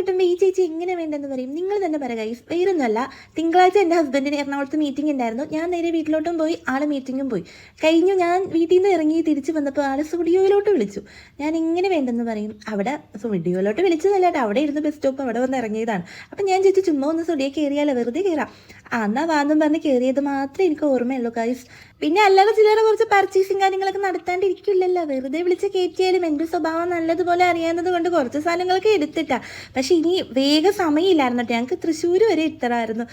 കിട്ടുമ്പോൾ ഈ ചേച്ചി എങ്ങനെ വേണ്ടെന്ന് പറയും. നിങ്ങൾ തന്നെ പറയുക ഗൈസ്, വേറൊന്നുമല്ല. തിങ്കളാഴ്ച എൻ്റെ ഹസ്ബൻഡിന് എറണാകുളത്ത് മീറ്റിംഗ് ഉണ്ടായിരുന്നു. ഞാൻ നേരെ വീട്ടിലോട്ടും പോയി, ആൾ മീറ്റിങ്ങും പോയി കഴിഞ്ഞു. ഞാൻ വീട്ടിൽ നിന്ന് ഇറങ്ങി തിരിച്ച് വന്നപ്പോൾ ആൾ സ്റ്റുഡിയോയിലോട്ട് വിളിച്ചു. ഞാൻ എങ്ങനെ വേണ്ടെന്ന് പറയും. അവിടെ സ്റ്റുഡിയോയിലോട്ട് വിളിച്ചതല്ല, അവിടെ ഇരുന്ന് ബസ് സ്റ്റോപ്പ് അവിടെ വന്ന് ഇറങ്ങിയതാണ്. അപ്പം ഞാൻ ചോദിച്ചു, ചുമ്മാ ഒന്ന് സ്റ്റുഡിയോ കയറിയാലോ, വെറുതെ കയറാം. എന്നാ വാന്നും പറഞ്ഞ് കയറിയത് മാത്രമേ എനിക്ക് ഓർമ്മയുള്ളൂ ഗൈസ്. പിന്നെ അല്ലാതെ ചിലരെ കുറച്ച് പർച്ചേസിങ് കാര്യങ്ങളൊക്കെ നടത്താണ്ടിരിക്കില്ലല്ലോ, വെറുതെ വിളിച്ച് കയറ്റിയാലും എൻ്റെ സ്വഭാവം നല്ലതുപോലെ അറിയാവുന്നത് കൊണ്ട് കുറച്ച് സാധനങ്ങളൊക്കെ എടുത്തിട്ടാ. പക്ഷെ ഇനി വേഗം സമയമില്ലായിരുന്നു കേട്ടോ, ഞങ്ങൾക്ക് തൃശ്ശൂർ വരെ എത്തണമായിരുന്നു.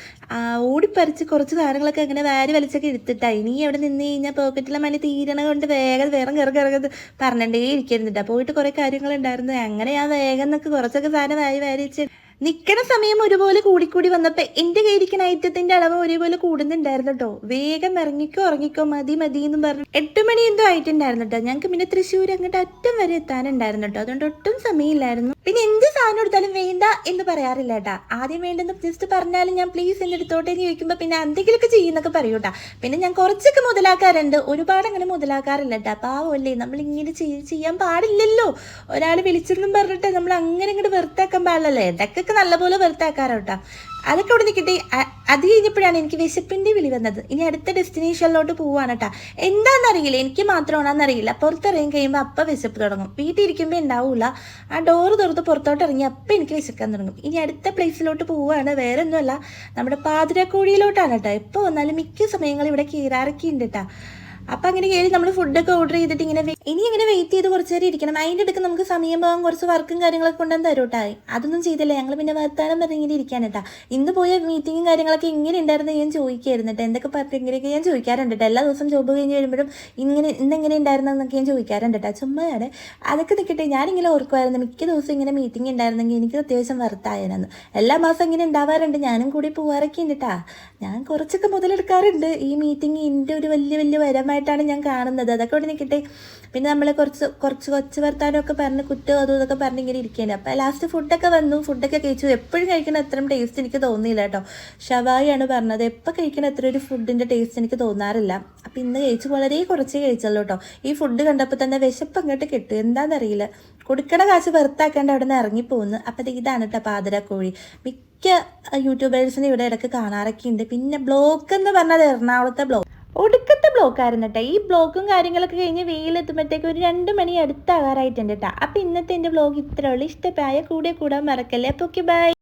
ഓടിപ്പറിച്ച് കുറച്ച് സാധനങ്ങളൊക്കെ അങ്ങനെ വാരി വലിച്ചൊക്കെ എടുത്തിട്ടാ. ഇനി അവിടെ നിന്ന് കഴിഞ്ഞാൽ പോക്കറ്റിലെ മണി തീരണ കൊണ്ട് വേഗം വേറെ കിറക്കിറങ്ങത് പറഞ്ഞിട്ടേ ഇരിക്കുന്നുണ്ടാ. പോയിട്ട് കുറേ കാര്യങ്ങളുണ്ടായിരുന്നു. അങ്ങനെ ഞാൻ വേഗം എന്നൊക്കെ കുറച്ചൊക്കെ സാധനം വാരി വെച്ച് നിൽക്കണ സമയം ഒരുപോലെ കൂടിക്കൂടി വന്നപ്പോൾ എൻ്റെ കയ്യിരിക്കുന്ന ഐറ്റത്തിൻ്റെ അളവ് ഒരേപോലെ കൂടുന്നുണ്ടായിരുന്നു കേട്ടോ. വേഗം ഉറങ്ങിക്കോ മതി എന്ന് പറഞ്ഞു 8 മണി എന്തോ ആയിട്ടുണ്ടായിരുന്നു കേട്ടോ. ഞങ്ങൾക്ക് പിന്നെ തൃശ്ശൂർ അങ്ങോട്ട് അറ്റം വരെ എത്താനുണ്ടായിരുന്നു കേട്ടോ. അതുകൊണ്ട് ഒട്ടും സമയമില്ലായിരുന്നു. പിന്നെ എന്ത് സാധനം എടുത്താലും വേണ്ട എന്ന് പറയാറില്ല കേട്ടാ. ആദ്യം വേണ്ടെന്ന് ജസ്റ്റ് പറഞ്ഞാലും ഞാൻ പ്ലീസ് എന്ന് എടുത്തോട്ടെ എന്ന് ചോദിക്കുമ്പോൾ പിന്നെ എന്തെങ്കിലുമൊക്കെ ചെയ്യുന്നൊക്കെ പറയൂ കേട്ടാ. പിന്നെ ഞാൻ കുറച്ചൊക്കെ മുതലാക്കാറുണ്ട്, ഒരുപാട് അങ്ങനെ മുതലാക്കാറില്ല കേട്ടാ. പാവമല്ലേ, നമ്മൾ ഇങ്ങനെ ചെയ്യാൻ പാടില്ലല്ലോ. ഒരാൾ വിളിച്ചെന്നും പറഞ്ഞിട്ട് നമ്മൾ അങ്ങനെ ഇങ്ങോട്ട് വെറുത്താക്കാൻ പാടില്ലല്ലോ. ഇടയ്ക്കൊക്കെ നല്ലപോലെ വെറുത്താക്കാറോട്ടാ. അതൊക്കെ അവിടെ നിൽക്കട്ടെ. അത് കഴിഞ്ഞപ്പോഴാണ് എനിക്ക് വിശപ്പിൻ്റെ വിളി വന്നത്. ഇനി അടുത്ത ഡെസ്റ്റിനേഷനിലോട്ട് പോവാണ് കേട്ടാ. എന്താണെന്നറിയില്ല, എനിക്ക് മാത്രമാണെന്നറിയില്ല. പുറത്തിറങ്ങി കഴിയുമ്പോൾ അപ്പം വിശപ്പ് തുടങ്ങും. വീട്ടിൽ ഇരിക്കുമ്പോൾ ഉണ്ടാവില്ല. ആ ഡോറ് തുറത്ത് പുറത്തോട്ട് ഇറങ്ങി അപ്പം എനിക്ക് വിശക്കാൻ തുടങ്ങും. ഇനി അടുത്ത പ്ലേസിലോട്ട് പോവുകയാണ്. വേറെ ഒന്നുമല്ല, നമ്മുടെ പാതിരക്കോഴിയിലോട്ടാണ് കേട്ടോ. എപ്പോൾ വന്നാലും മിക്ക സമയങ്ങളും ഇവിടെ കീറാറൊക്കെ ഉണ്ട് കേട്ടാ. അപ്പം അങ്ങനെ കയറി നമ്മൾ ഫുഡൊക്കെ ഓർഡർ ചെയ്തിട്ട് ഇങ്ങനെ വെയിറ്റ് ചെയ്ത് കുറച്ച് നേരം ഇരിക്കണം. അതിൻ്റെ ഇടയ്ക്ക് നമുക്ക് സമയം പോകാൻ കുറച്ച് വർക്കും കാര്യങ്ങളൊക്കെ കൊണ്ടുവന്ന് തരൂട്ടായി. അതൊന്നും ചെയ്തില്ല. ഞങ്ങൾ പിന്നെ വർത്താനം പറഞ്ഞ് ഇങ്ങനെ ഇരിക്കാൻ കേട്ടാ. ഇന്ന് പോയ മീറ്റിങ്ങും കാര്യങ്ങളൊക്കെ എങ്ങനെ ഉണ്ടായിരുന്നു ഞാൻ ചോദിക്കായിരുന്നു കേട്ടോ. എന്തൊക്കെ പറഞ്ഞു ഇങ്ങനെയൊക്കെ ഞാൻ ചോദിക്കാറുണ്ട് കേട്ടോ. എല്ലാ ദിവസം ജോബ് കഴിഞ്ഞ് വരുമ്പോഴും ഇന്നെങ്ങനെ ഉണ്ടായിരുന്നെന്നൊക്കെ ഞാൻ ചോദിക്കാറുണ്ട് കേട്ടോ. ചുമ്മായാണ്. അതൊക്കെ നിൽക്കട്ടെ. ഞാനിങ്ങനെ ഓർക്കുമായിരുന്നു, മിക്ക ദിവസം ഇങ്ങനെ മീറ്റിംഗ് ഉണ്ടായിരുന്നെങ്കിൽ എനിക്ക് അത്യാവശ്യം വർത്തായെന്ന്. എല്ലാ മാസം ഇങ്ങനെ ഉണ്ടാവാറുണ്ട്, ഞാനും കൂടി പോവാറൊക്കെ ഉണ്ട് കേട്ടാ. ഞാൻ കുറച്ചൊക്കെ മുതലെടുക്കാറുണ്ട്. ഈ മീറ്റിംഗ് എൻ്റെ ഒരു വലിയ വരമായിട്ടാണ് ഞാൻ കാണുന്നത്. അതൊക്കെ ഇവിടെ നിൽക്കട്ടെ. പിന്നെ നമ്മൾ കുറച്ച് വർത്താനമൊക്കെ പറഞ്ഞ് കുറ്റവും അതും ഇതൊക്കെ പറഞ്ഞ് ഇങ്ങനെ ഇരിക്കുകയാണ്. അപ്പോൾ ലാസ്റ്റ് ഫുഡൊക്കെ വന്നു. ഫുഡൊക്കെ കഴിച്ചു. എപ്പോഴും കഴിക്കണ അത്രയും ടേസ്റ്റ് എനിക്ക് തോന്നിയില്ല കേട്ടോ. ഷവായിയാണ് പറഞ്ഞത്, എപ്പോൾ കഴിക്കണ അത്ര ഒരു ഫുഡിൻ്റെ ടേസ്റ്റ് എനിക്ക് തോന്നാറില്ല. അപ്പോൾ ഇന്ന് കഴിച്ചു, വളരെ കുറച്ചേ കഴിച്ചുള്ളൂ കേട്ടോ. ഈ ഫുഡ് കണ്ടപ്പോൾ തന്നെ വിശപ്പ് അങ്ങോട്ട് കിട്ടും. എന്താണെന്നറിയില്ല, കൊടുക്കണ കാശ് വെറുത്താക്കാണ്ട് അവിടെ നിന്ന് ഇറങ്ങിപ്പോകുന്നു. അപ്പോൾ ഇതാണ് കേട്ടോ പാതിരക്കോഴി. മിക്ക യൂട്യൂബേഴ്സിനെ ഇവിടെ ഇടയ്ക്ക് കാണാറൊക്കെ ഉണ്ട്. പിന്നെ ബ്ലോക്ക് എന്ന് പറഞ്ഞത് എറണാകുളത്തെ ബ്ലോക്ക് ഒടുക്കത്തെ ബ്ലോക്കായിരുന്നു കേട്ടോ. ഈ ബ്ലോക്കും കാര്യങ്ങളൊക്കെ കഴിഞ്ഞ് വെയിലെത്തുമ്പോഴത്തേക്ക് ഒരു 2 മണി അടുത്താകാറായിട്ടുണ്ട് കേട്ടോ. അപ്പോൾ ഇന്നത്തെ എൻ്റെ ബ്ലോഗ് ഇത്രയുള്ളൂ. ഇഷ്ടമായ കൂടാൻ മറക്കല്ലേ. അപ്പോൾ ഓക്കെ, ബൈ.